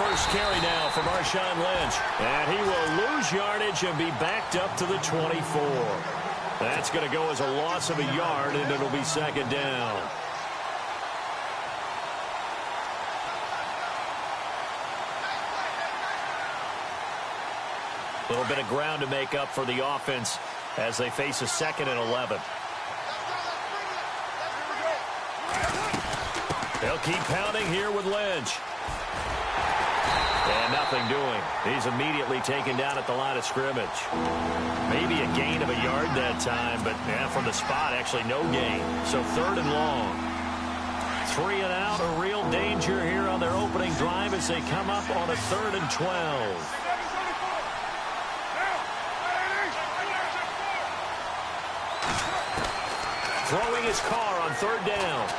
first carry now for Marshawn Lynch. And he will lose yardage and be backed up to the 24. That's going to go as a loss of a yard, and it'll be second down. A little bit of ground to make up for the offense as they face a 2nd and 11. They'll keep pounding here with Lynch. And nothing doing. He's immediately taken down at the line of scrimmage. Maybe a gain of a yard that time, but from the spot, actually no gain. So 3rd and long. 3 and out, a real danger here on their opening drive as they come up on a 3rd and 12. Throwing his car on 3rd down.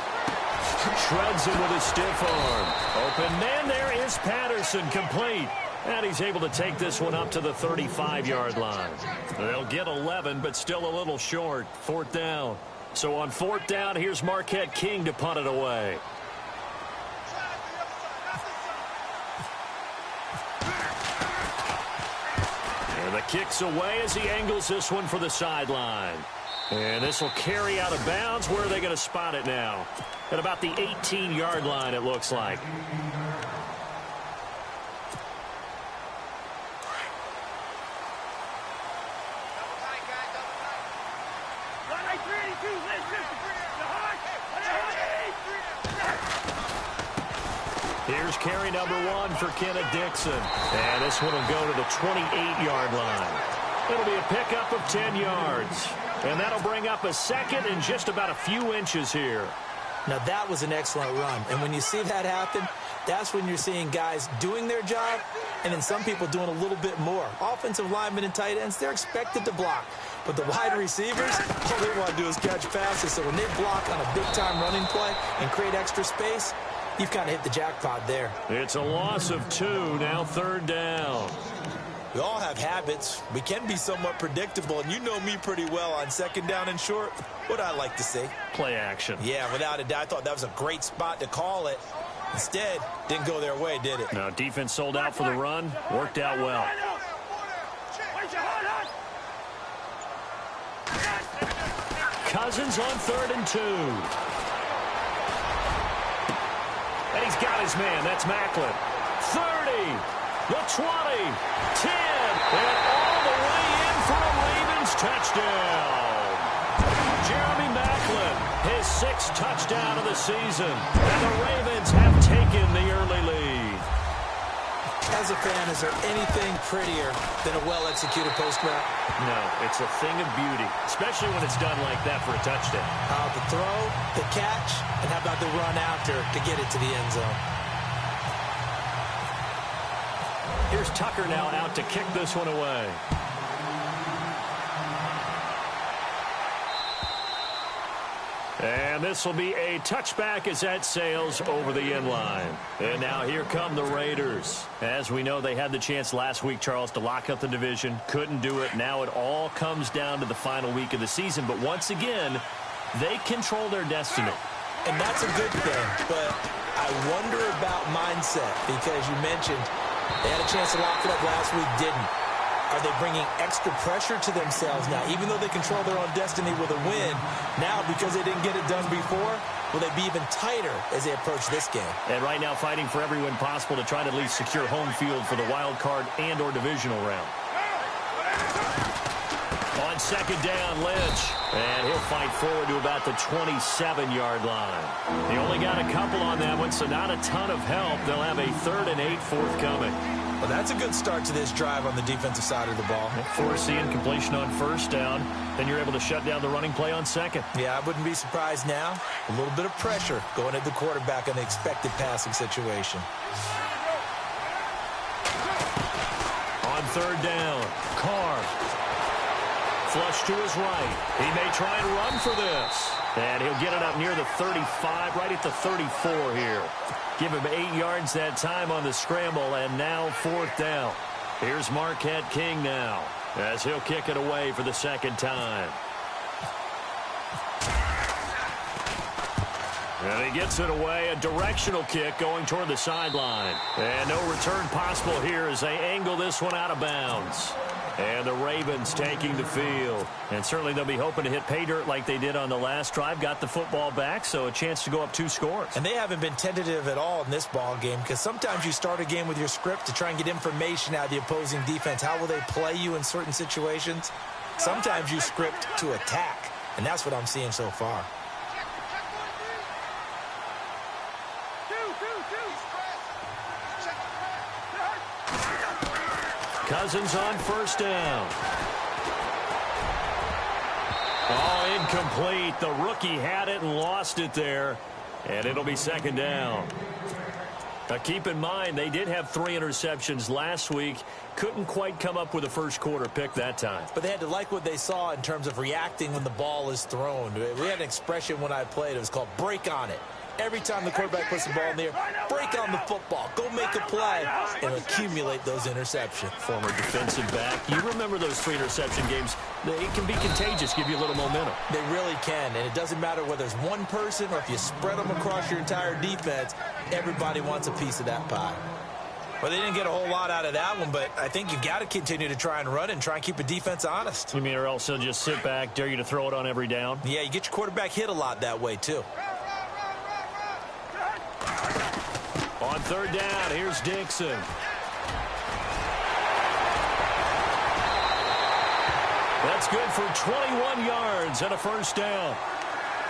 Shreds him with his stiff arm. Open man, there is Patterson, complete. And he's able to take this one up to the 35-yard line. They'll get 11, but still a little short. 4th down. So on 4th down, here's Marquette King to punt it away. And the kick's away as he angles this one for the sideline. And this will carry out of bounds. Where are they going to spot it now? At about the 18-yard line, it looks like. Here's carry number 1 for Kenneth Dixon. And this one will go to the 28-yard line. It'll be a pickup of 10 yards. And that'll bring up a 2nd and just about a few inches here. Now, that was an excellent run. And when you see that happen, that's when you're seeing guys doing their job and then some people doing a little bit more. Offensive linemen and tight ends, they're expected to block. But the wide receivers, all they want to do is catch passes. So when they block on a big-time running play and create extra space, you've kind of hit the jackpot there. It's a loss of 2, now 3rd down. We all have habits. We can be somewhat predictable, and you know me pretty well on 2nd down and short. What I like to see? Play action. Yeah, without a doubt. I thought that was a great spot to call it. Instead, didn't go their way, did it? No, defense sold out for the run. Worked out well. Cousins on 3rd and 2. And he's got his man. That's Macklin. 30. The 20, 10, and all the way in for a Ravens touchdown. Jeremy Macklin, his 6th touchdown of the season, and the Ravens have taken the early lead. As a fan, is there anything prettier than a well-executed post route? No, it's a thing of beauty, especially when it's done like that for a touchdown. The throw, the catch, and how about the run after to get it to the end zone? Here's Tucker now out to kick this one away. And this will be a touchback as that sails over the end line. And now here come the Raiders. As we know, they had the chance last week, Charles, to lock up the division. Couldn't do it. Now it all comes down to the final week of the season. But once again, they control their destiny. And that's a good thing. But I wonder about mindset because you mentioned they had a chance to lock it up last week, didn't. Are they bringing extra pressure to themselves now? Even though they control their own destiny with a win, now because they didn't get it done before, will they be even tighter as they approach this game? And right now fighting for every win possible to try to at least secure home field for the wild card and or divisional round. On 2nd down, Lynch. And he'll fight forward to about the 27-yard line. He only got a couple on that one, so not a ton of help. They'll have a 3rd and 8 forthcoming. Well, that's a good start to this drive on the defensive side of the ball. Forcing completion on 1st down. Then you're able to shut down the running play on 2nd. Yeah, I wouldn't be surprised now. A little bit of pressure going at the quarterback on the expected passing situation. On 3rd down, Carr. Flush to his right. He may try and run for this. And he'll get it up near the 35, right at the 34 here. Give him 8 yards that time on the scramble, and now 4th down. Here's Marquette King now, as he'll kick it away for the 2nd time. And he gets it away, a directional kick going toward the sideline. And no return possible here as they angle this one out of bounds. And the Ravens taking the field. And certainly they'll be hoping to hit pay dirt like they did on the last drive. Got the football back, so a chance to go up 2 scores. And they haven't been tentative at all in this ball game, because sometimes you start a game with your script to try and get information out of the opposing defense. How will they play you in certain situations? Sometimes you script to attack, and that's what I'm seeing so far. Cousins on first down. Oh, incomplete. The rookie had it and lost it there. And it'll be second down. Now, keep in mind, they did have 3 interceptions last week. Couldn't quite come up with a first quarter pick that time. But they had to like what they saw in terms of reacting when the ball is thrown. We had an expression when I played. It was called break on it. Every time the quarterback puts the ball in the air, break on the football. Go make a play and accumulate those interceptions. Former defensive back. You remember those 3 interception games. It can be contagious, give you a little momentum. They really can, and it doesn't matter whether it's one person or if you spread them across your entire defense, everybody wants a piece of that pie. Well, they didn't get a whole lot out of that one, but I think you've got to continue to try and run and try and keep a defense honest. You mean or else they'll just sit back, dare you to throw it on every down? Yeah, you get your quarterback hit a lot that way, too. On third down, here's Dixon. That's good for 21 yards and a first down.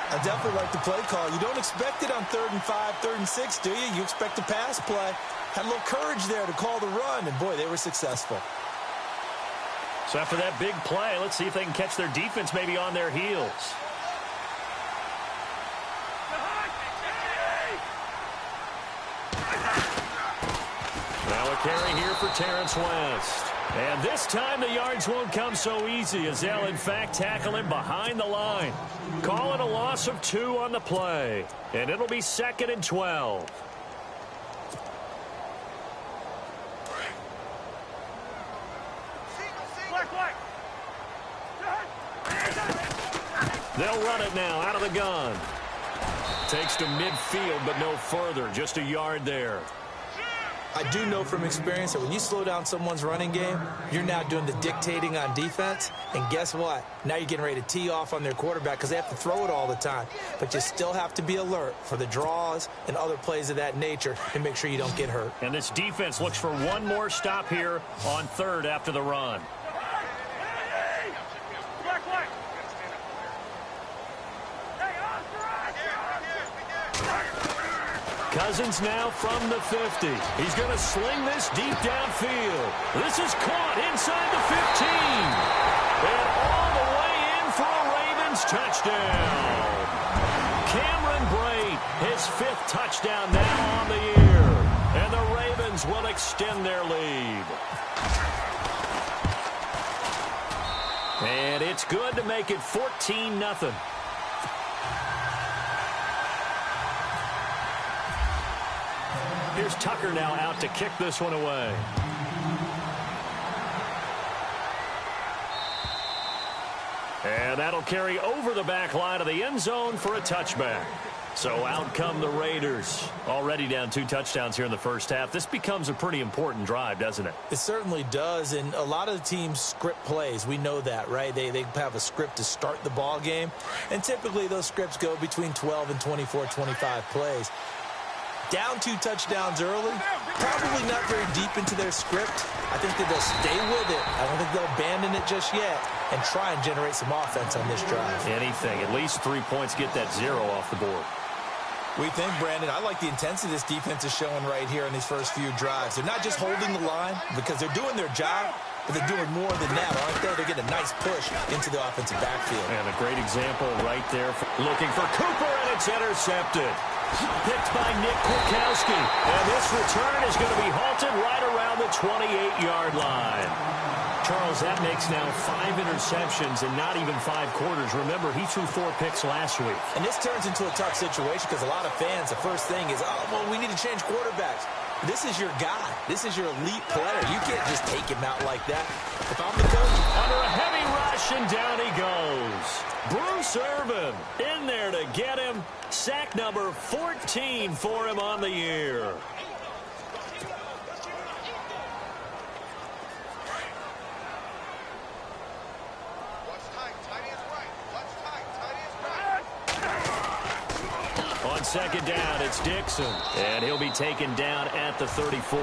I definitely like the play call. You don't expect it on 3rd and 5, 3rd and 6, do you? You expect a pass play. Had a little courage there to call the run, and boy, they were successful. So after that big play, let's see if they can catch their defense maybe on their heels. Now a carry here for Terrence West. And this time the yards won't come so easy as they'll in fact tackle him behind the line. Call it a loss of 2 on the play. And it'll be 2nd and 12. They'll run it now out of the gun. Takes to midfield, but no further. Just a yard there. I do know from experience that when you slow down someone's running game, you're now doing the dictating on defense. And guess what? Now you're getting ready to tee off on their quarterback because they have to throw it all the time. But you still have to be alert for the draws and other plays of that nature to make sure you don't get hurt. And this defense looks for one more stop here on 3rd after the run. Cousins now from the 50. He's going to sling this deep downfield. This is caught inside the 15. And all the way in for a Ravens touchdown. Cameron Brate, his 5th touchdown now on the year. And the Ravens will extend their lead. And it's good to make it 14-0. Here's Tucker now out to kick this one away. And that'll carry over the back line of the end zone for a touchback. So out come the Raiders. Already down 2 touchdowns here in the first half. This becomes a pretty important drive, doesn't it? It certainly does, and a lot of the teams script plays. We know that, right? They have a script to start the ball game, and typically those scripts go between 12 and 24, 25 plays. Down 2 touchdowns early, probably not very deep into their script. I think that they'll stay with it. I don't think they'll abandon it just yet and try and generate some offense on this drive. Anything. At least 3 points, get that 0 off the board. We think, Brandon, I like the intensity this defense is showing right here in these first few drives. They're not just holding the line because they're doing their job, but they're doing more than that, aren't they? They're getting a nice push into the offensive backfield. And a great example right there. Looking for Cooper, and it's intercepted. Picked by Nick Kwiatkowski. And this return is going to be halted right around the 28-yard line. Charles, that makes now 5 interceptions and not even 5 quarters. Remember, he threw 4 picks last week. And this turns into a tough situation because a lot of fans, the first thing is, oh, well, we need to change quarterbacks. This is your guy. This is your elite player. You can't just take him out like that. If I'm the coach. Under a heavy rush, and down he goes. Bruce Irvin in there to get him. Sack number 14 for him on the year. On second down, it's Dixon, and he'll be taken down at the 34.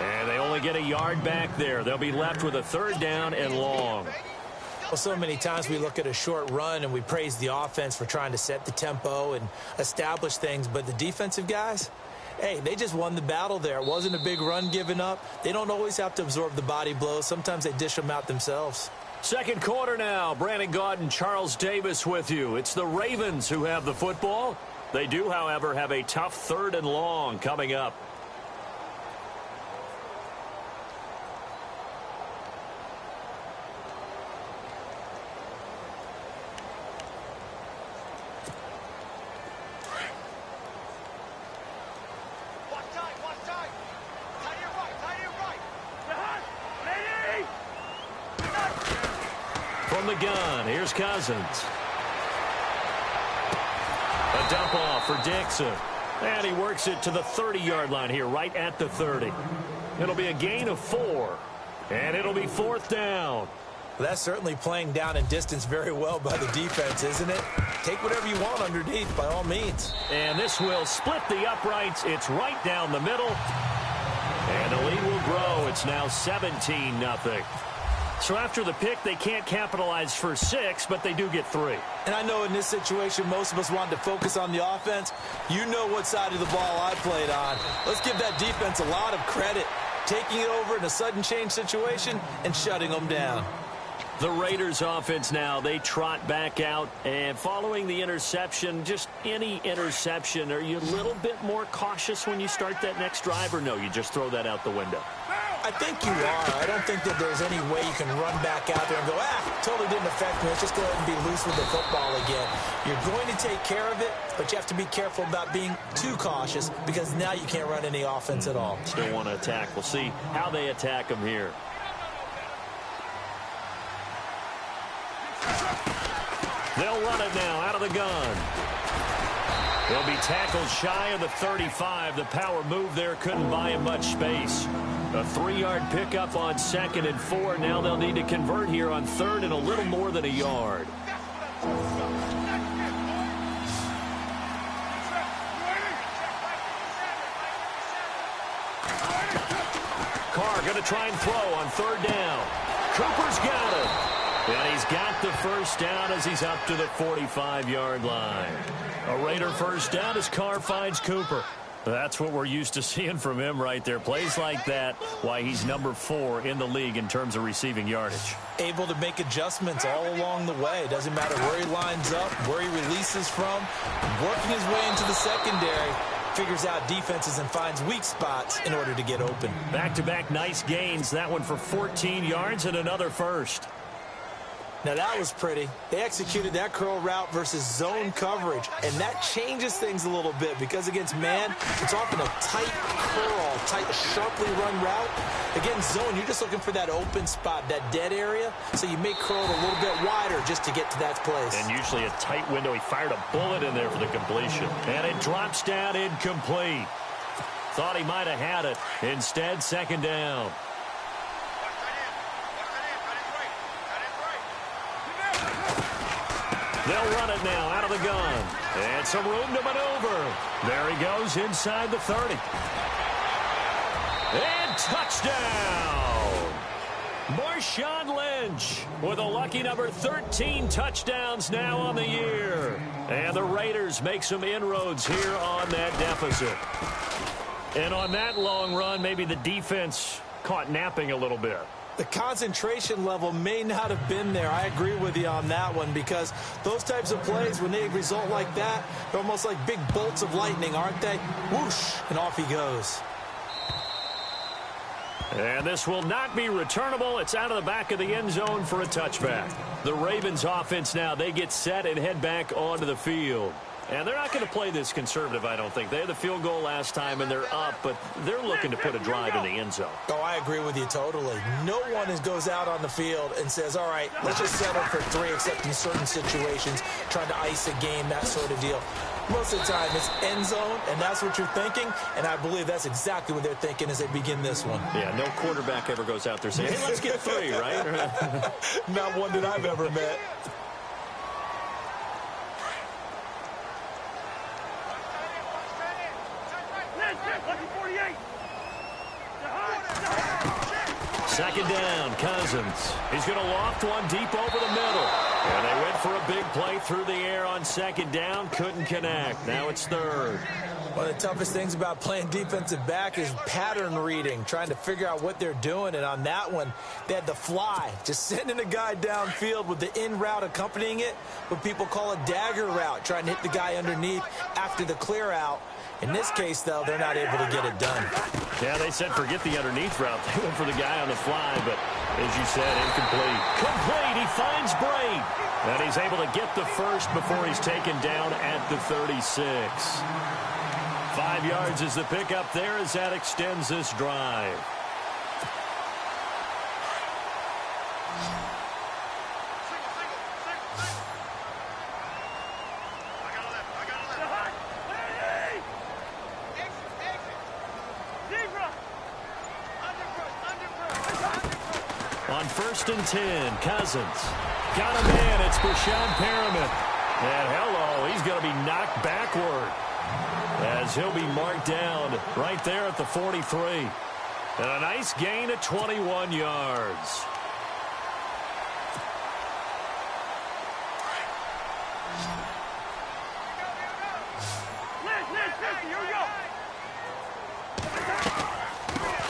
And they only get a yard back there. They'll be left with a 3rd down and long. Well, so many times we look at a short run and we praise the offense for trying to set the tempo and establish things, but the defensive guys, hey, they just won the battle there. It wasn't a big run given up. They don't always have to absorb the body blows. Sometimes they dish them out themselves. Second quarter now. Brandon Gaudin and Charles Davis with you. It's the Ravens who have the football. They do, however, have a tough 3rd and long coming up. From the gun, here's Cousins. A dump off for Dixon. And he works it to the 30-yard line here, right at the 30. It'll be a gain of 4. And it'll be 4th down. Well, that's certainly playing down and distance very well by the defense, isn't it? Take whatever you want underneath, by all means. And this will split the uprights. It's right down the middle. And the lead will grow. It's now 17-0. So after the pick, they can't capitalize for 6, but they do get 3. And I know in this situation, most of us wanted to focus on the offense. You know what side of the ball I played on. Let's give that defense a lot of credit. Taking it over in a sudden change situation and shutting them down. The Raiders offense now, they trot back out. And following the interception, just any interception, are you a little bit more cautious when you start that next drive, or no, you just throw that out the window? I think you are. I don't think that there's any way you can run back out there and go, totally didn't affect me. Let's just go ahead and be loose with the football again. You're going to take care of it, but you have to be careful about being too cautious because now you can't run any offense at all. Still want to attack. We'll see how they attack them here. They'll run it now out of the gun. They'll be tackled shy of the 35. The power move there couldn't buy him much space. A 3-yard pickup on 2nd and 4. Now they'll need to convert here on 3rd and a little more than a yard. Carr going to try and throw on 3rd down. Cooper's got it. And he's got the 1st down as he's up to the 45-yard line. A Raider 1st down as Carr finds Cooper. That's what we're used to seeing from him right there. Plays like that, why he's number 4 in the league in terms of receiving yardage. Able to make adjustments all along the way. Doesn't matter where he lines up, where he releases from. Working his way into the secondary. Figures out defenses and finds weak spots in order to get open. Back-to-back nice gains. That one for 14 yards and another 1st. Now, that was pretty. They executed that curl route versus zone coverage, and that changes things a little bit because against man, it's often a tight curl, tight, sharply run route. Against zone, you're just looking for that open spot, that dead area, so you may curl it a little bit wider just to get to that place. And usually a tight window. He fired a bullet in there for the completion. And it drops down incomplete. Thought he might have had it. Instead, 2nd down. They'll run it now out of the gun. And some room to maneuver. There he goes inside the 30. And touchdown! Marshawn Lynch with a lucky number 13 touchdowns now on the year. And the Raiders make some inroads here on that deficit. And on that long run, maybe the defense caught napping a little bit. The concentration level may not have been there. I agree with you on that one because those types of plays, when they result like that, they're almost like big bolts of lightning, aren't they? Whoosh, and off he goes. And this will not be returnable. It's out of the back of the end zone for a touchback. The Ravens offense now, they get set and head back onto the field. And they're not going to play this conservative, I don't think. They had the field goal last time, and they're up, but they're looking to put a drive in the end zone. Oh, I agree with you totally. No one goes out on the field and says, all right, let's just settle for 3, except in certain situations, trying to ice a game, that sort of deal. Most of the time, it's end zone, and that's what you're thinking, and I believe that's exactly what they're thinking as they begin this one. Yeah, no quarterback ever goes out there saying, hey, let's get 3, right? Not one that I've ever met. Second down, Cousins. He's going to loft one deep over the middle. And they went for a big play through the air on second down. Couldn't connect. Now it's third. One of the toughest things about playing defensive back is pattern reading, trying to figure out what they're doing. And on that one, they had the fly, just sending a guy downfield with the in route accompanying it, what people call a dagger route, trying to hit the guy underneath after the clear out. In this case, though, they're not able to get it done. Yeah, they said forget the underneath route. They went for the guy on the fly, but as you said, incomplete. Complete, he finds Braid. And he's able to get the first before he's taken down at the 36. 5 yards is the pickup there as that extends this drive. On 1st and 10, Cousins. Got a man, it's Brashad Perriman. And hello, he's going to be knocked backward as he'll be marked down right there at the 43. And a nice gain of 21 yards.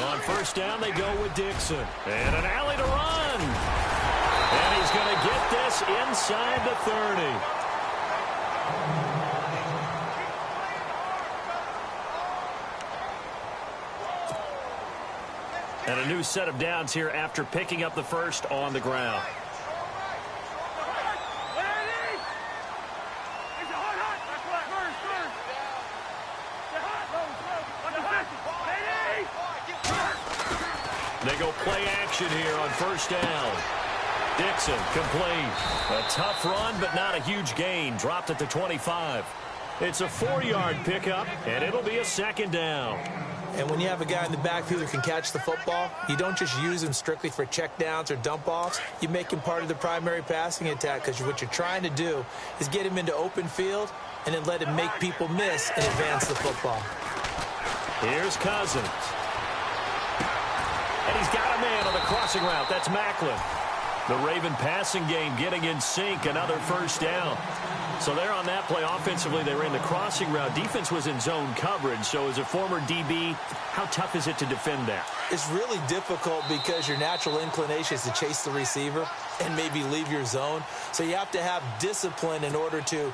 On 1st down, they go with Dixon. And an alley to run. And he's going to get this inside the 30. And a new set of downs here after picking up the first on the ground. They go play action here on 1st down. Dixon complete. A tough run, but not a huge gain. Dropped at the 25. It's a 4-yard pickup, and it'll be a 2nd down. And when you have a guy in the backfield who can catch the football, you don't just use him strictly for checkdowns or dump-offs. You make him part of the primary passing attack because what you're trying to do is get him into open field and then let him make people miss and advance the football. Here's Cousins. And he's got a man on the crossing route. That's Macklin. The Raven passing game getting in sync. Another 1st down. So they're on that play. Offensively, they ran the crossing route. Defense was in zone coverage. So as a former DB, how tough is it to defend that? It's really difficult because your natural inclination is to chase the receiver and maybe leave your zone. So you have to have discipline in order to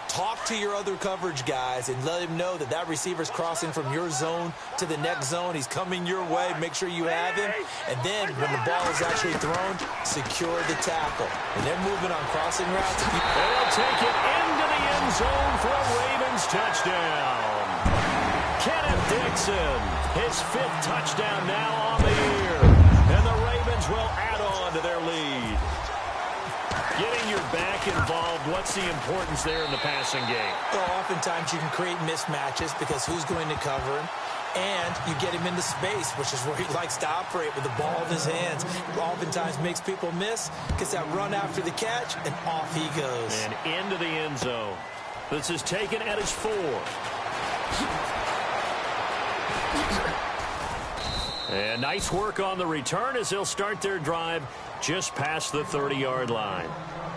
talk to your other coverage guys and let him know that that receiver's crossing from your zone to the next zone. He's coming your way. Make sure you have him. And then when the ball is actually thrown, secure the tackle. And they're moving on crossing routes. They'll take it into the end zone for a Ravens touchdown. Kenneth Dixon, his 5th touchdown now on the year. And the Ravens will add on to their lead. Getting your back involved, what's the importance there in the passing game? Well, oftentimes you can create mismatches because who's going to cover him? And you get him into space, which is where he likes to operate with the ball in his hands. Oftentimes makes people miss, gets that run after the catch, and off he goes. And into the end zone. This is taken at his 4. And nice work on the return as they'll start their drive just past the 30-yard line.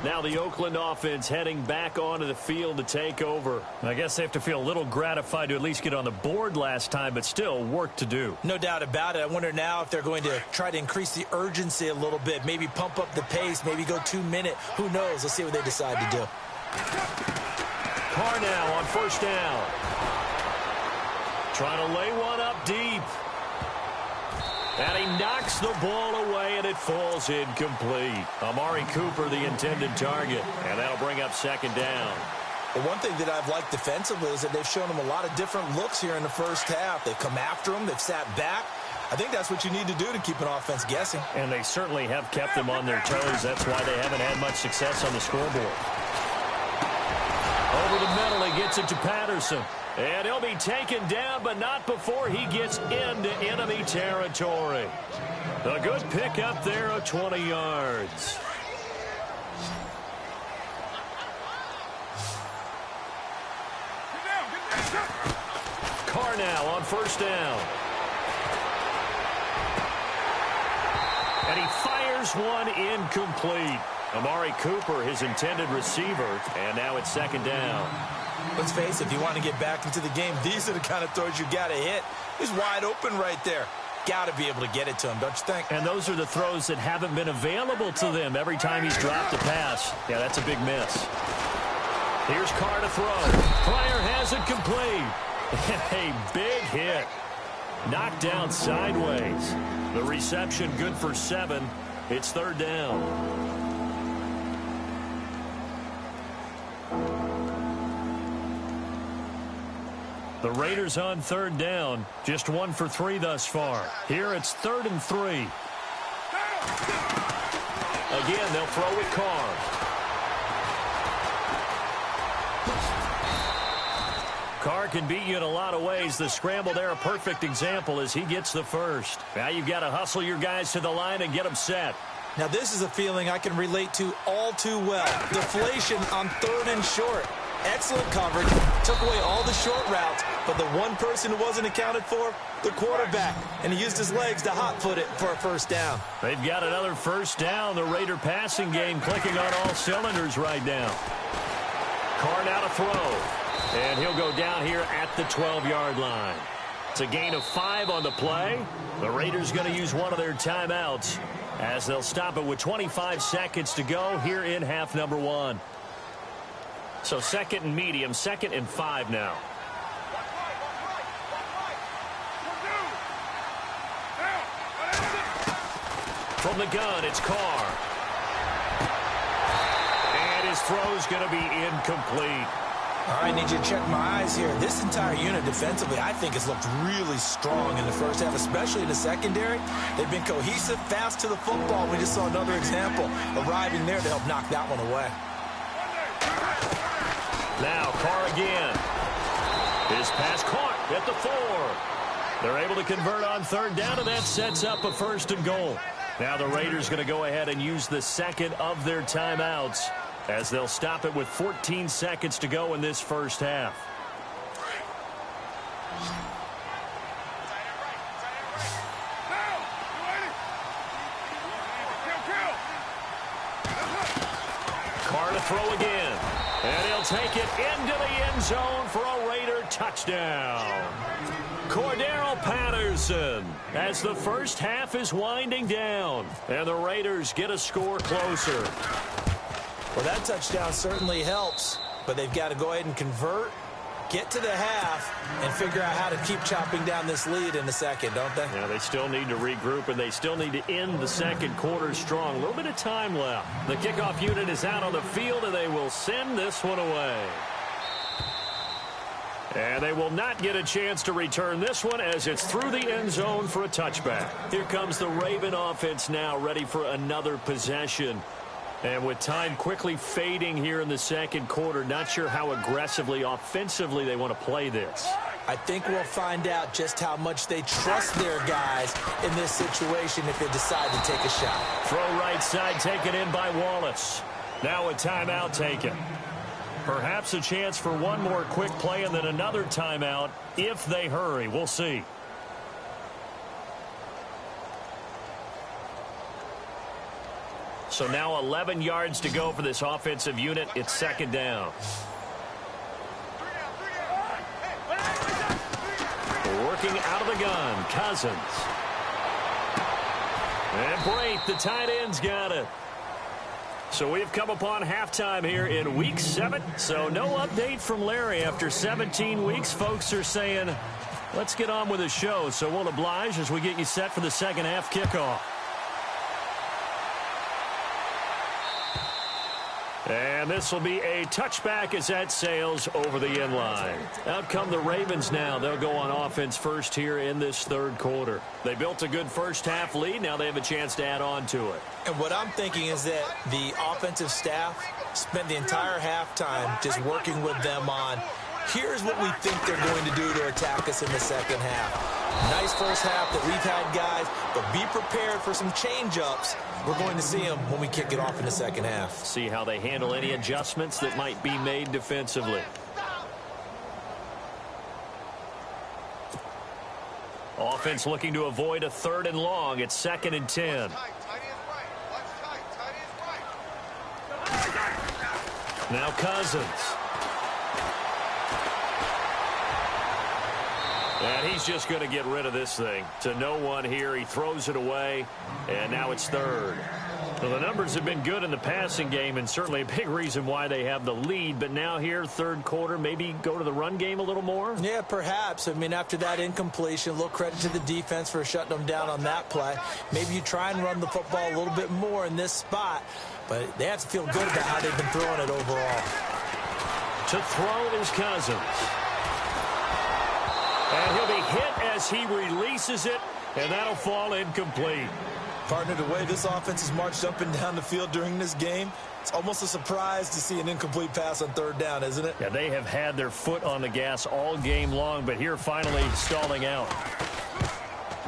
Now the Oakland offense heading back onto the field to take over. I guess they have to feel a little gratified to at least get on the board last time, but still work to do. No doubt about it. I wonder now if they're going to try to increase the urgency a little bit, maybe pump up the pace, maybe go 2-minute. Who knows? Let's see what they decide to do. Carr now on 1st down. Trying to lay one up deep. And he knocks the ball away, and it falls incomplete. Amari Cooper, the intended target. And that'll bring up second down. Well, one thing that I've liked defensively is that they've shown him a lot of different looks here in the first half. They've come after him. They've sat back. I think that's what you need to do to keep an offense guessing. And they certainly have kept them on their toes. That's why they haven't had much success on the scoreboard. Over the middle, he gets it to Patterson. And he'll be taken down, but not before he gets into enemy territory. A good pickup there of 20 yards. Carr now on first down. And he fires one incomplete. Amari Cooper, his intended receiver, and now it's second down. Let's face it, if you want to get back into the game, these are the kind of throws you got to hit. He's wide open right there. Got to be able to get it to him, don't you think? And those are the throws that haven't been available to them every time he's dropped a pass. Yeah, that's a big miss. Here's Carr to throw. Pryor has it complete. A big hit. Knocked down sideways. The reception good for 7. It's third down. The Raiders on third down. Just 1 for 3 thus far. Here it's 3rd and 3. Again, they'll throw with Carr. Carr can beat you in a lot of ways. The scramble there, a perfect example as he gets the first. Now you've got to hustle your guys to the line and get them set. Now this is a feeling I can relate to all too well. Deflation on 3rd and short. Excellent coverage, took away all the short routes, but the one person who wasn't accounted for, the quarterback, and he used his legs to hot-foot it for a first down. They've got another first down. The Raider passing game clicking on all cylinders right now. Carr now to throw, and he'll go down here at the 12-yard line. It's a gain of 5 on the play. The Raiders going to use one of their timeouts as they'll stop it with 25 seconds to go here in half number 1. So 2nd and medium, 2nd and 5 now. From the gun, it's Carr. And his throw's going to be incomplete. All right, I need you to check my eyes here. This entire unit defensively, I think, has looked really strong in the first half, especially in the secondary. They've been cohesive, fast to the football. We just saw another example arriving there to help knock that one away. Now Carr again. His pass caught at the 4. They're able to convert on third down, and that sets up a 1st and goal. Now the Raiders going to go ahead and use the second of their timeouts as they'll stop it with 14 seconds to go in this first half. Carr to throw again. And he'll take it into the end zone for a Raider touchdown. Cordero Patterson as the first half is winding down. And the Raiders get a score closer. Well, that touchdown certainly helps, but they've got to go ahead and convert, get to the half, and figure out how to keep chopping down this lead in the second, don't they? Yeah, they still need to regroup, and they still need to end the second quarter strong. A little bit of time left. The kickoff unit is out on the field, and they will send this one away. And they will not get a chance to return this one as it's through the end zone for a touchback. Here comes the Raven offense now, ready for another possession. And with time quickly fading here in the second quarter, not sure how aggressively, offensively they want to play this. I think we'll find out just how much they trust their guys in this situation if they decide to take a shot. Throw right side taken in by Wallace. Now a timeout taken. Perhaps a chance for one more quick play and then another timeout if they hurry. We'll see. So now 11 yards to go for this offensive unit. It's second down. Working out of the gun, Cousins. And Brate, the tight end's got it. So we've come upon halftime here in Week 7. So no update from Larry after 17 weeks. Folks are saying Let's get on with the show, so we'll oblige as we get you set for the second half kickoff. And this will be a touchback as that sails over the end line. Out come the Ravens now. They'll go on offense first here in this third quarter. They built a good first half lead. Now they have a chance to add on to it. And what I'm thinking is that the offensive staff spent the entire halftime just working with them on, here's what we think they're going to do to attack us in the second half. Nice first half that we've had, guys, but be prepared for some change-ups. We're going to see them when we kick it off in the second half. See how they handle any adjustments that might be made defensively. Offense looking to avoid a 3rd and long. It's 2nd and 10. Now Cousins. And he's just going to get rid of this thing. To no one here. He throws it away, and now it's 3rd. Well, the numbers have been good in the passing game, and certainly a big reason why they have the lead. But now here, third quarter, maybe go to the run game a little more? Yeah, perhaps. I mean, after that incompletion, a little credit to the defense for shutting them down on that play. Maybe you try and run the football a little bit more in this spot. But they have to feel good about how they've been throwing it overall. To throw is Cousins. And he'll be hit as he releases it, and that'll fall incomplete. Partner, the way this offense has marched up and down the field during this game, it's almost a surprise to see an incomplete pass on 3rd down, isn't it? Yeah, they have had their foot on the gas all game long, but here finally stalling out.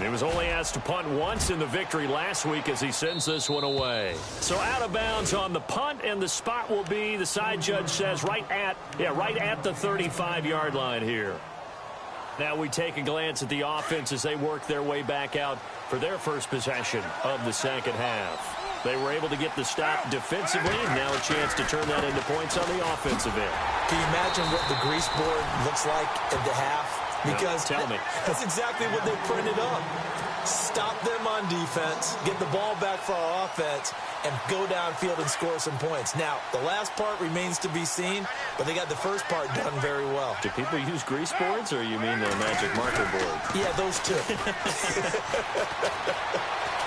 He was only asked to punt once in the victory last week as he sends this one away. So out of bounds on the punt, and the spot will be, the side judge says, right at the 35-yard line here. Now we take a glance at the offense as they work their way back out for their first possession of the second half. They were able to get the stop defensively, and now a chance to turn that into points on the offensive end. Can you imagine what the grease board looks like at the half? Because no, tell me. That's exactly what they printed up. Stop them on defense, get the ball back for our offense, and go downfield and score some points. Now, the last part remains to be seen, but they got the first part done very well. Do people use grease boards, or you mean the magic marker board? Yeah, those two.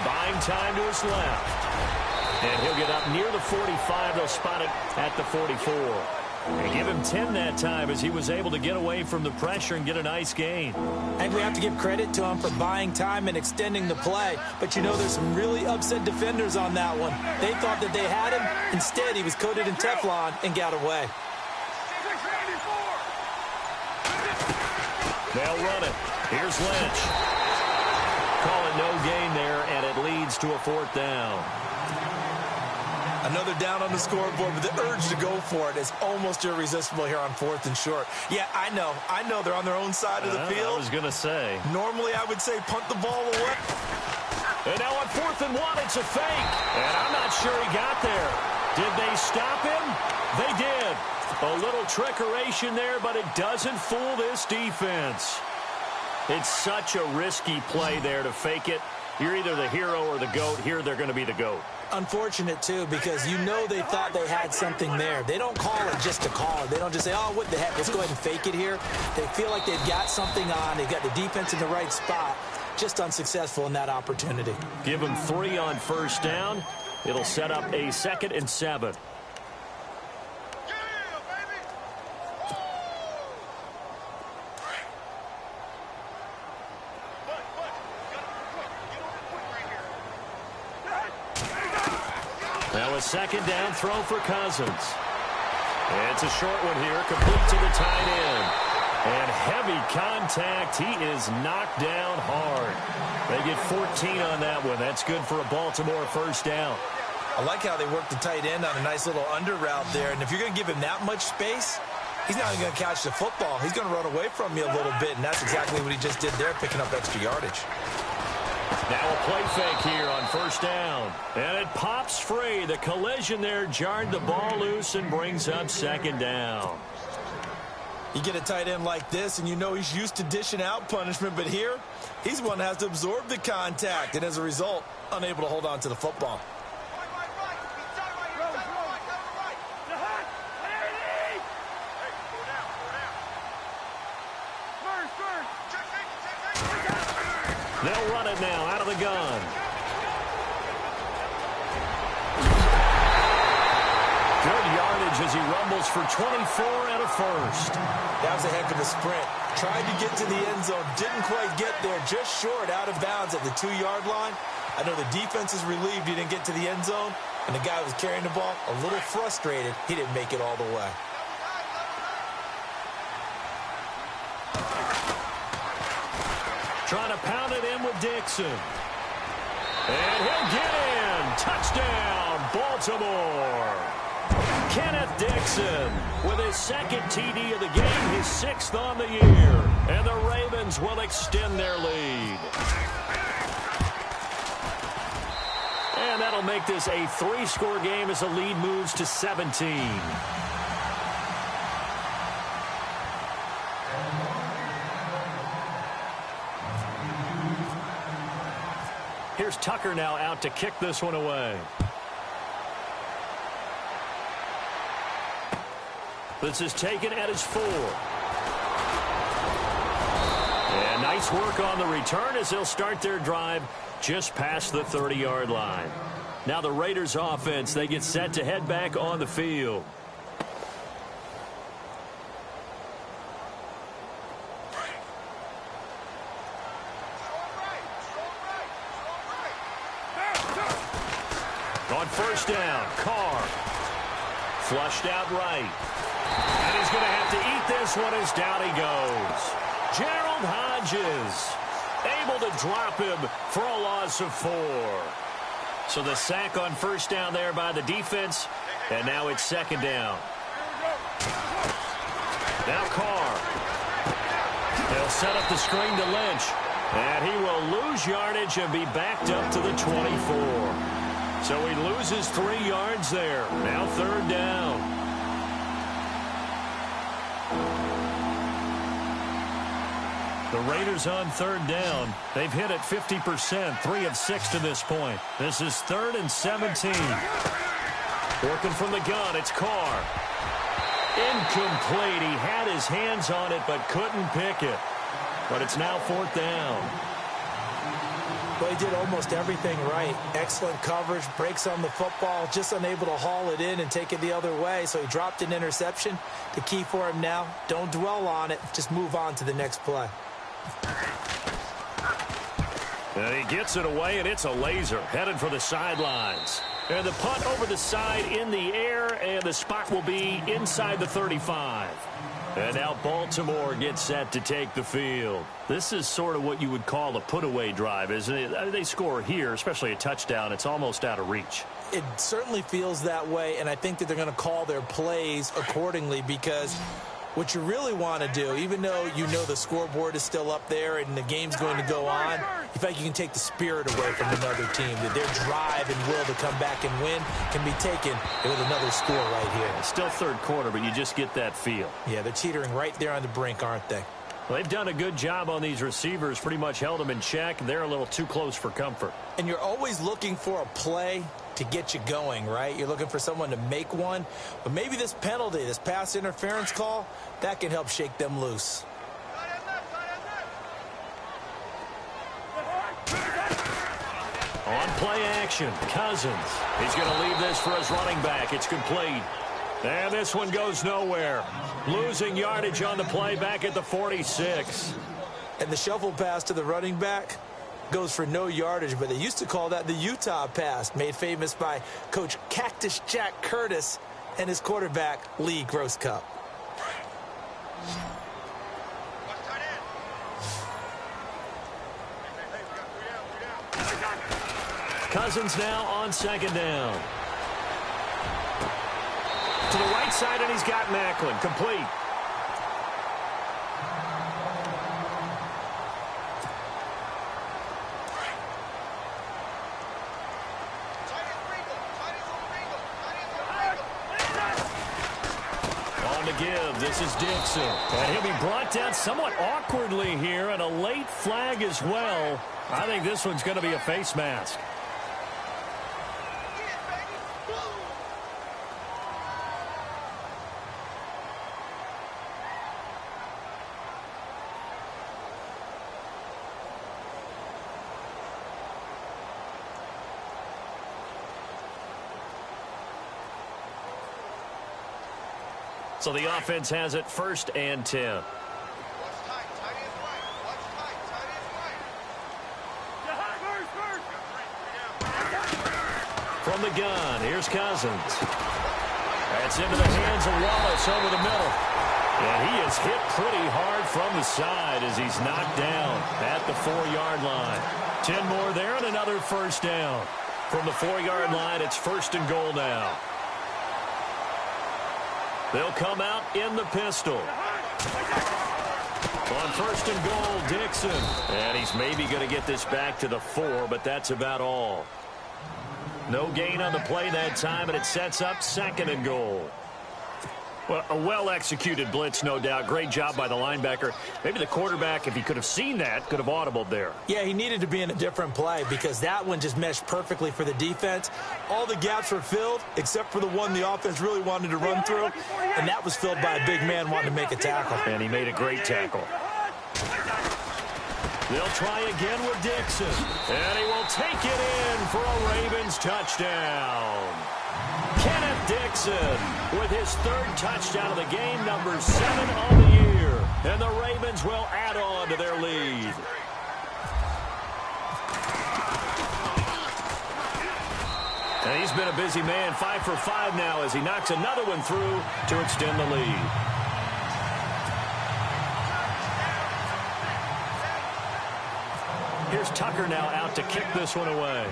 Buying time to his left. And he'll get up near the 45. They'll spot it at the 44. And give him 10 that time as he was able to get away from the pressure and get a nice gain. I think we have to give credit to him for buying time and extending the play. But, you know, there's some really upset defenders on that one. They thought that they had him. Instead, he was coated in Teflon and got away. They'll run it. Here's Lynch. Call it no gain there, and it leads to a 4th down. Another down on the scoreboard, but the urge to go for it is almost irresistible here on 4th and short. Yeah, I know they're on their own side of the field. I was going to say. Normally, I would say punt the ball away. And now on 4th and 1, it's a fake. And I'm not sure he got there. Did they stop him? They did. A little trickeration there, but it doesn't fool this defense. It's such a risky play there to fake it. You're either the hero or the GOAT. Here, they're going to be the GOAT. Unfortunate, too, because you know they thought they had something there. They don't call it just to call it. They don't just say, oh, what the heck, let's go ahead and fake it here. They feel like they've got something on. They've got the defense in the right spot. Just unsuccessful in that opportunity. Give them 3 on 1st down. It'll set up a 2nd and 7. Now a 2nd down throw for Cousins. And it's a short one here, complete to the tight end. And heavy contact. He is knocked down hard. They get 14 on that one. That's good for a Baltimore 1st down. I like how they work the tight end on a nice little under route there. And if you're going to give him that much space, he's not even going to catch the football. He's going to run away from you a little bit, and that's exactly what he just did there, picking up extra yardage. Now a play fake here on 1st down. And it pops free. The collision there jarred the ball loose and brings up 2nd down. You get a tight end like this, and you know he's used to dishing out punishment, but here, he's the one that has to absorb the contact, and as a result, unable to hold on to the football. it now out of the gun. Good yardage as he rumbles for 24 and a first. That was a heck of a sprint. Tried to get to the end zone, didn't quite get there, just short out of bounds at the 2-yard line. I know the defense is relieved he didn't get to the end zone, and the guy who was carrying the ball, a little frustrated, he didn't make it all the way. Trying to pound it in with Dixon. And he'll get in. Touchdown, Baltimore. Kenneth Dixon with his second TD of the game, his 6th on the year. And the Ravens will extend their lead. And that'll make this a 3-score game as the lead moves to 17. Here's Tucker now out to kick this one away. This is taken at his 4. And nice work on the return as they'll start their drive just past the 30-yard line. Now the Raiders offense, they get set to head back on the field. On first down, Carr. Flushed out right. And he's going to have to eat this one as down he goes. Gerald Hodges able to drop him for a loss of 4. So the sack on first down there by the defense, and now it's 2nd down. Now Carr. They'll set up the screen to Lynch, and he will lose yardage and be backed up to the 24. So he loses 3 yards there. Now 3rd down. The Raiders on 3rd down. They've hit it 50%, 3 of 6 to this point. This is 3rd and 17. Working from the gun, it's Carr. Incomplete. He had his hands on it but couldn't pick it. But it's now 4th down. Well, he did almost everything right. Excellent coverage, breaks on the football, just unable to haul it in and take it the other way. So he dropped an interception. The key for him now, don't dwell on it. Just move on to the next play. And he gets it away, and it's a laser headed for the sidelines. And the punt over the side in the air, and the spot will be inside the 35. And now Baltimore gets set to take the field. This is sort of what you would call a put-away drive, isn't it? They score here, especially a touchdown. It's almost out of reach. It certainly feels that way, and I think that they're going to call their plays accordingly, because what you really want to do, even though you know the scoreboard is still up there and the game's going to go on, you feel like you can take the spirit away from another team, that their drive and will to come back and win can be taken with another score right here. It's still 3rd quarter, but you just get that feel. Yeah, they're teetering right there on the brink, aren't they? Well, they've done a good job on these receivers, pretty much held them in check. They're a little too close for comfort. And you're always looking for a play to get you going, right? You're looking for someone to make one. But maybe this penalty, this pass interference call, that can help shake them loose. On play action, Cousins. He's going to leave this for his running back. It's complete. And this one goes nowhere. Losing yardage on the play back at the 46. And the shuffle pass to the running back goes for no yardage, but they used to call that the Utah pass, made famous by Coach Cactus Jack Curtis and his quarterback, Lee Grosscup. Cousins now on 2nd down. To the right side, and he's got Macklin. Complete. On to give. This is Dixon. And he'll be brought down somewhat awkwardly here, and a late flag as well. I think this one's going to be a face mask. So the offense has it 1st and 10. From the gun, here's Cousins. That's into the hands of Wallace over the middle. And he is hit pretty hard from the side as he's knocked down at the 4-yard line. 10 more there and another 1st down. From the 4-yard line, it's 1st and goal now. They'll come out in the pistol. On 1st and goal, Dixon. And he's maybe going to get this back to the 4, but that's about all. No gain on the play that time, and it sets up 2nd and goal. Well, a well-executed blitz, no doubt. Great job by the linebacker. Maybe the quarterback, if he could have seen that, could have audibled there. Yeah, he needed to be in a different play because that one just meshed perfectly for the defense. All the gaps were filled except for the one the offense really wanted to run through, and that was filled by a big man wanting to make a tackle. And he made a great tackle. They'll try again with Dixon. And he will take it in for a Ravens touchdown. Kenneth Dixon with his 3rd touchdown of the game, number 7 on the year. And the Ravens will add on to their lead. And he's been a busy man, 5 for 5 now as he knocks another one through to extend the lead. Here's Tucker now out to kick this one away.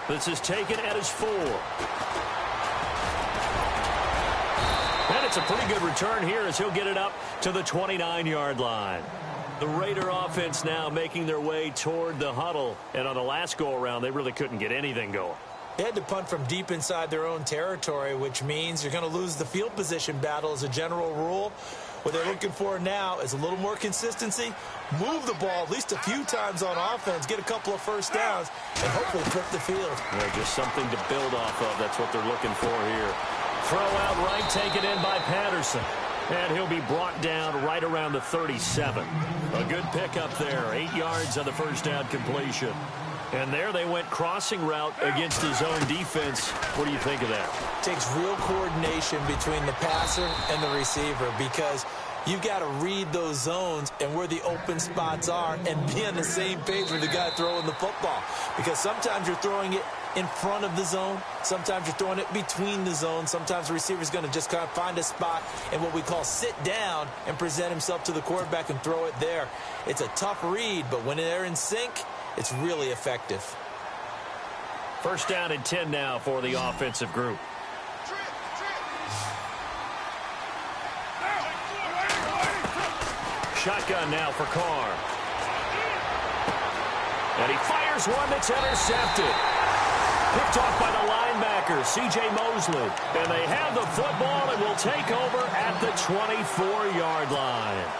This is taken at his 4. And it's a pretty good return here as he'll get it up to the 29-yard line. The Raider offense now making their way toward the huddle. And on the last go-around, they really couldn't get anything going. They had to punt from deep inside their own territory, which means you're going to lose the field position battle as a general rule. What they're looking for now is a little more consistency, move the ball at least a few times on offense, get a couple of 1st downs, and hopefully flip the field. Yeah, just something to build off of. That's what they're looking for here. Throw out right, taken in by Patterson. And he'll be brought down right around the 37. A good pickup there, 8 yards on the 1st down completion. And there they went crossing route against his own defense. What do you think of that? Takes real coordination between the passer and the receiver because you've got to read those zones and where the open spots are and be on the same page with the guy throwing the football. Because sometimes you're throwing it in front of the zone. Sometimes you're throwing it between the zones. Sometimes the receiver's going to just kind of find a spot and what we call sit down and present himself to the quarterback and throw it there. It's a tough read, but when they're in sync, it's really effective. 1st down and 10 now for the offensive group. Shotgun now for Carr. And he fires one that's intercepted. Picked off by the linebacker, C.J. Mosley. And they have the football and will take over at the 24-yard line.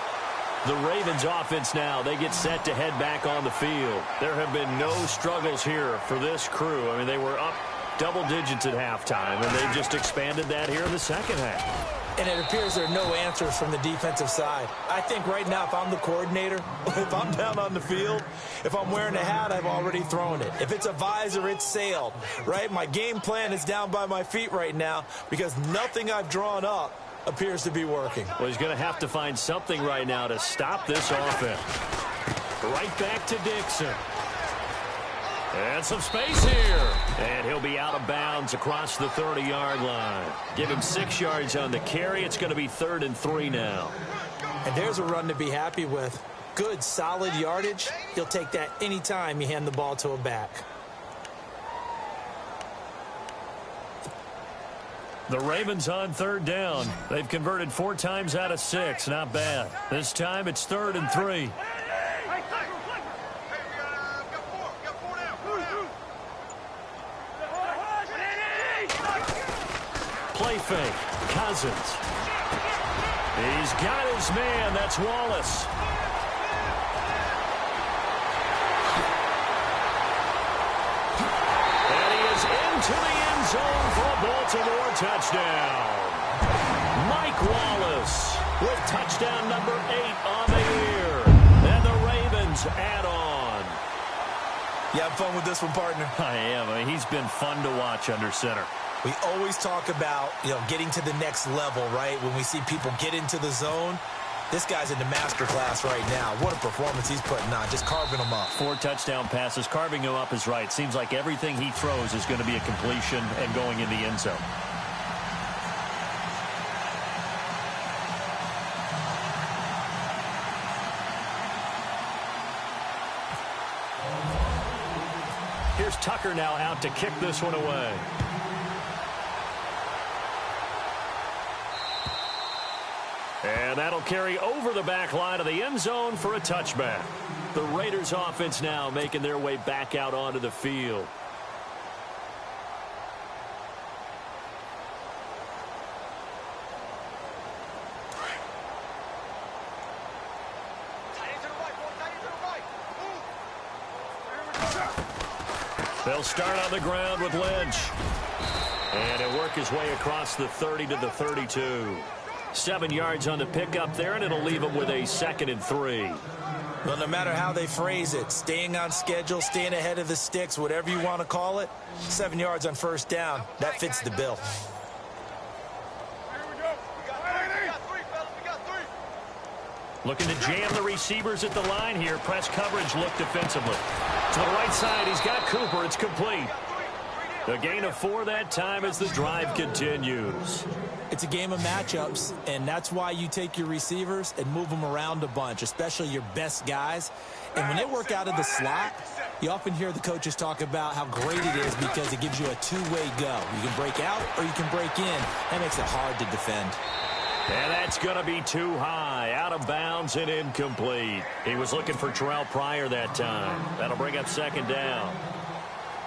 The Ravens offense now, they get set to head back on the field. There have been no struggles here for this crew. I mean, they were up double digits at halftime, and they've just expanded that here in the 2nd half. And it appears there are no answers from the defensive side. I think right now, if I'm the coordinator, if I'm down on the field, if I'm wearing a hat, I've already thrown it. If it's a visor, it's sailed, right? My game plan is down by my feet right now because nothing I've drawn up appears to be working. Well, he's going to have to find something right now to stop this offense. Right back to Dixon. And some space here. And he'll be out of bounds across the 30-yard line. Give him 6 yards on the carry. It's going to be 3rd and 3 now. And there's a run to be happy with. Good, solid yardage. He'll take that anytime you hand the ball to a back. The Ravens on 3rd down. They've converted 4 times out of 6. Not bad. This time it's 3rd and 3. Play fake. Cousins. He's got his man. That's Wallace. And he is into the end zone for a Baltimore touchdown. Mike Wallace with touchdown number 8 on the year. And the Ravens add on. You have fun with this one, partner? I am. I mean, he's been fun to watch under center. We always talk about, getting to the next level, right? When we see people get into the zone, this guy's in the master class right now. What a performance he's putting on, just carving them up. 4 touchdown passes. Carving him up is right. Seems like everything he throws is going to be a completion and going in the end zone. Here's Tucker now out to kick this one away. And that'll carry over the back line of the end zone for a touchback. The Raiders offense now making their way back out onto the field. They'll start on the ground with Lynch. And he'll work his way across the 30 to the 32. 7 yards on the pickup there, and it'll leave him with a 2nd and 3. Well, no matter how they phrase it, staying on schedule, staying ahead of the sticks, whatever you want to call it, 7 yards on first down, that fits the bill. Looking to jam the receivers at the line here. Press coverage look defensively. To the right side, he's got Cooper. It's complete. A gain of 4 that time as the drive continues. It's a game of matchups, and that's why you take your receivers and move them around a bunch, especially your best guys. And when they work out of the slot, you often hear the coaches talk about how great it is because it gives you a two-way go. You can break out or you can break in. That makes it hard to defend. And that's going to be too high, out of bounds and incomplete. He was looking for Terrell Pryor that time. That'll bring up 2nd down.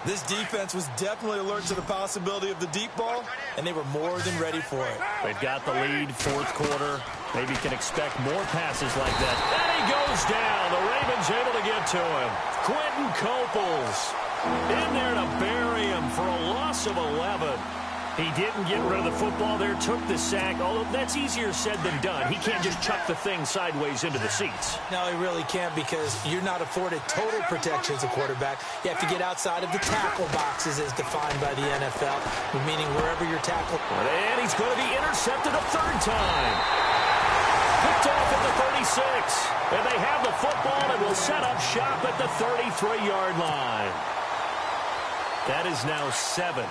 This defense was definitely alert to the possibility of the deep ball, and they were more than ready for it. They've got the lead, 4th quarter. Maybe can expect more passes like that. And he goes down. The Ravens able to get to him. Quentin Coples in there to bury him for a loss of 11. He didn't get rid of the football there, took the sack. Although that's easier said than done. He can't just chuck the thing sideways into the seats. No, he really can't because you're not afforded total protection as a quarterback. You have to get outside of the tackle boxes as defined by the NFL, meaning wherever you're tackled. And he's going to be intercepted a 3rd time. Picked off at the 36. And they have the football and will set up shop at the 33-yard line. That is now 7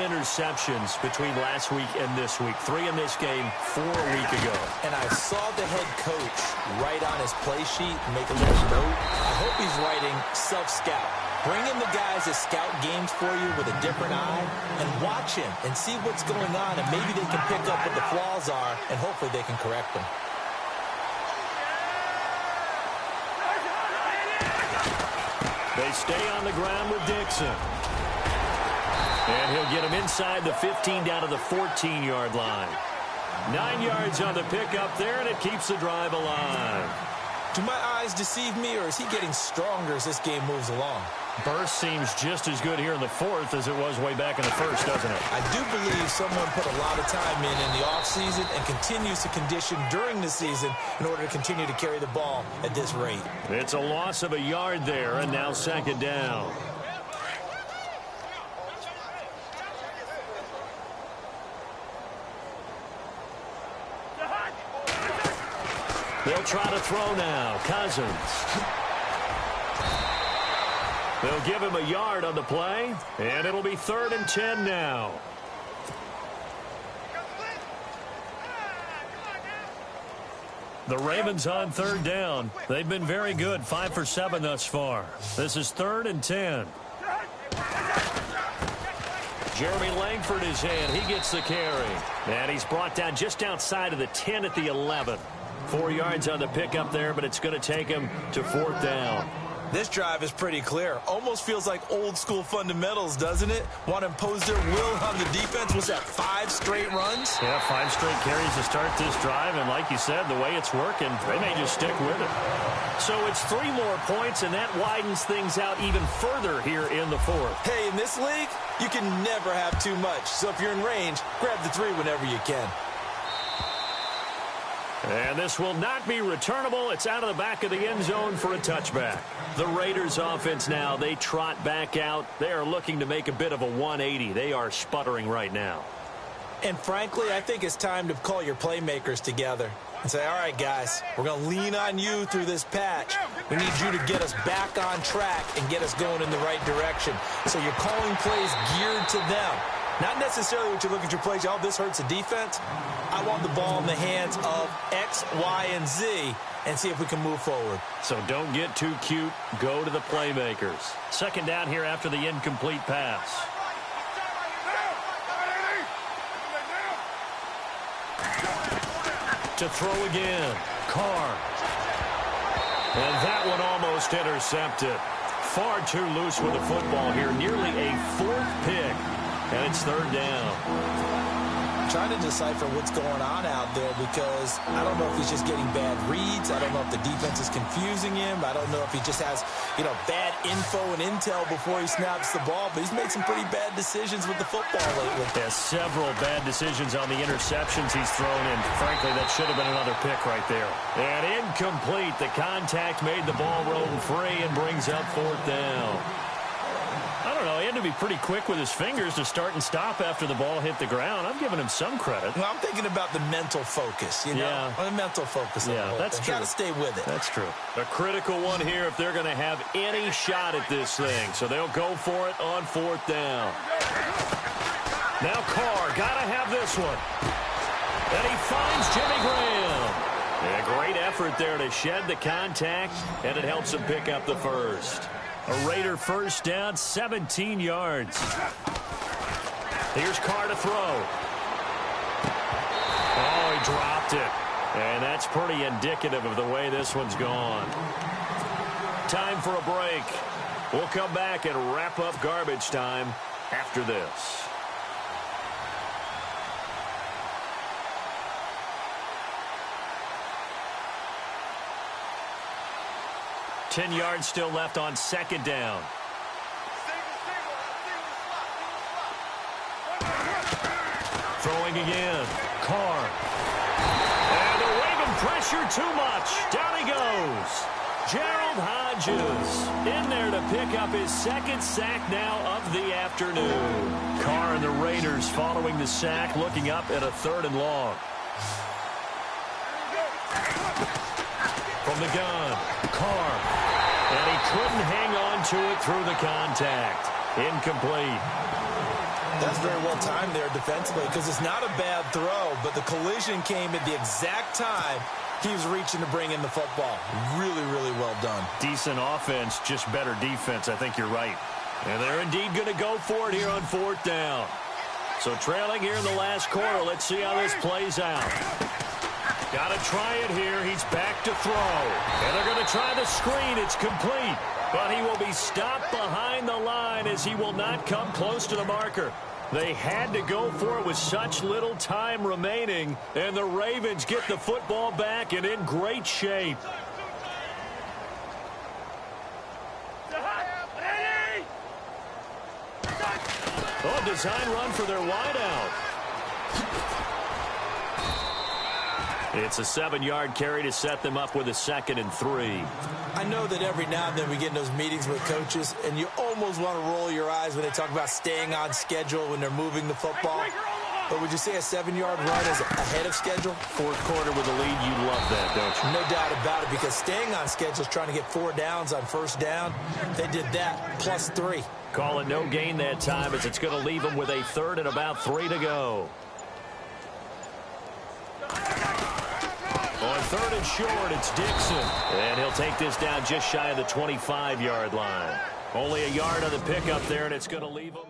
interceptions between last week and this week. 3 in this game, 4 a week ago. And I saw the head coach write on his play sheet and make a little note. I hope he's writing self-scout. Bring in the guys that scout games for you with a different eye and watch him and see what's going on, and maybe they can pick up what the flaws are, and hopefully they can correct them. They stay on the ground with Dixon. And he'll get him inside the 15 down to the 14-yard line. 9 yards on the pickup there, and it keeps the drive alive. Do my eyes deceive me, or is he getting stronger as this game moves along? Burst seems just as good here in the 4th as it was way back in the 1st, doesn't it? I do believe someone put a lot of time in the offseason and continues to condition during the season in order to continue to carry the ball at this rate. It's a loss of a yard there, and now 2nd down. They'll try to throw now. Cousins. They'll give him a yard on the play, and it'll be 3rd and 10 now. The Ravens on 3rd down. They've been very good, 5 for 7 thus far. This is 3rd and 10. Jeremy Langford is in. He gets the carry. And he's brought down just outside of the 10 at the 11. 4 yards on the pickup there, but it's going to take him to 4th down. This drive is pretty clear. Almost feels like old school fundamentals, doesn't it? Want to impose their will on the defense. Was that 5 straight runs? Yeah, 5 straight carries to start this drive. And like you said, the way it's working, they may just stick with it. So it's 3 more points, and that widens things out even further here in the 4th. Hey, in this league, you can never have too much. So if you're in range, grab the 3 whenever you can. And this will not be returnable. It's out of the back of the end zone for a touchback. The Raiders offense now, they trot back out. They are looking to make a bit of a 180. They are sputtering right now. And frankly, I think it's time to call your playmakers together and say, all right, guys, we're going to lean on you through this patch. We need you to get us back on track and get us going in the right direction. So you're calling plays geared to them. Not necessarily what you look at your plays, oh, this hurts the defense. I want the ball in the hands of X, Y, and Z and see if we can move forward. So don't get too cute. Go to the playmakers. Second down here after the incomplete pass. To throw again. Carr. And that one almost intercepted. Far too loose with the football here. Nearly a fourth pick. And it's third down. I'm trying to decipher what's going on out there because I don't know if he's just getting bad reads. I don't know if the defense is confusing him. I don't know if he just has, bad info and intel before he snaps the ball. But he's made some pretty bad decisions with the football lately. There's several bad decisions on the interceptions he's thrown, and frankly, that should have been another pick right there. And incomplete. The contact made the ball roam free and brings up fourth down. I don't know. He had to be pretty quick with his fingers to start and stop after the ball hit the ground. I'm giving him some credit. Well, I'm thinking about the mental focus, Yeah. The mental focus. Yeah, that's true. Got to stay with it. That's true. A critical one here if they're going to have any shot at this thing. So they'll go for it on fourth down. Now Carr, got to have this one. And he finds Jimmy Graham. And a great effort there to shed the contact, and it helps him pick up the first. A Raider first down, 17 yards. Here's Carr to throw. Oh, he dropped it. And that's pretty indicative of the way this one's gone. Time for a break. We'll come back and wrap up garbage time after this. Ten yards still left on second down. Throwing again. Carr. And they're waving pressure too much. Down he goes. Gerald Hodges in there to pick up his second sack now of the afternoon. Carr and the Raiders following the sack, looking up at a third and long. From the gun, Carr. And he couldn't hang on to it through the contact. Incomplete. That's very well timed there defensively because it's not a bad throw, but the collision came at the exact time he was reaching to bring in the football. Really, really well done. Decent offense, just better defense. I think you're right. And they're indeed going to go for it here on fourth down. So trailing here in the last quarter. Let's see how this plays out. Got to try it here. He's back to throw. And they're going to try the screen. It's complete. But he will be stopped behind the line as he will not come close to the marker. They had to go for it with such little time remaining. And the Ravens get the football back and in great shape. Oh, design run for their wideout. It's a 7-yard carry to set them up with a 2nd and 3. I know that every now and then we get in those meetings with coaches, and you almost want to roll your eyes when they talk about staying on schedule when they're moving the football. But would you say a 7-yard run is ahead of schedule? Fourth quarter with a lead, you love that, don't you? No doubt about it, because staying on schedule is trying to get 4 downs on first down. They did that, plus 3. Call it no gain that time as it's going to leave them with a 3rd and about 3 to go. On 3rd and short, it's Dixon. And he'll take this down just shy of the 25-yard line. Only a yard on the pickup there, and it's going to leave him.